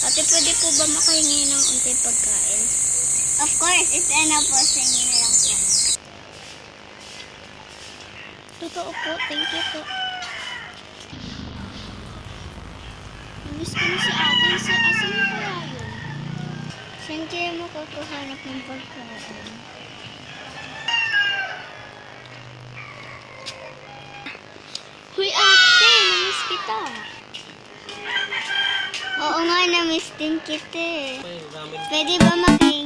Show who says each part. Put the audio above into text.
Speaker 1: Ate, pwede po ba makahingi ng unting pagkain?
Speaker 2: Of course, ito na po sa inyo na lang po.
Speaker 1: Totoo po, thank you po. Namiss ko na si ate. Asan na kaya yun?
Speaker 2: Saan kayo makukuhanap ng pagkain?
Speaker 1: Huy ate, namiss kita.
Speaker 2: Oo nga, na-miss din kita eh. Pwede ba making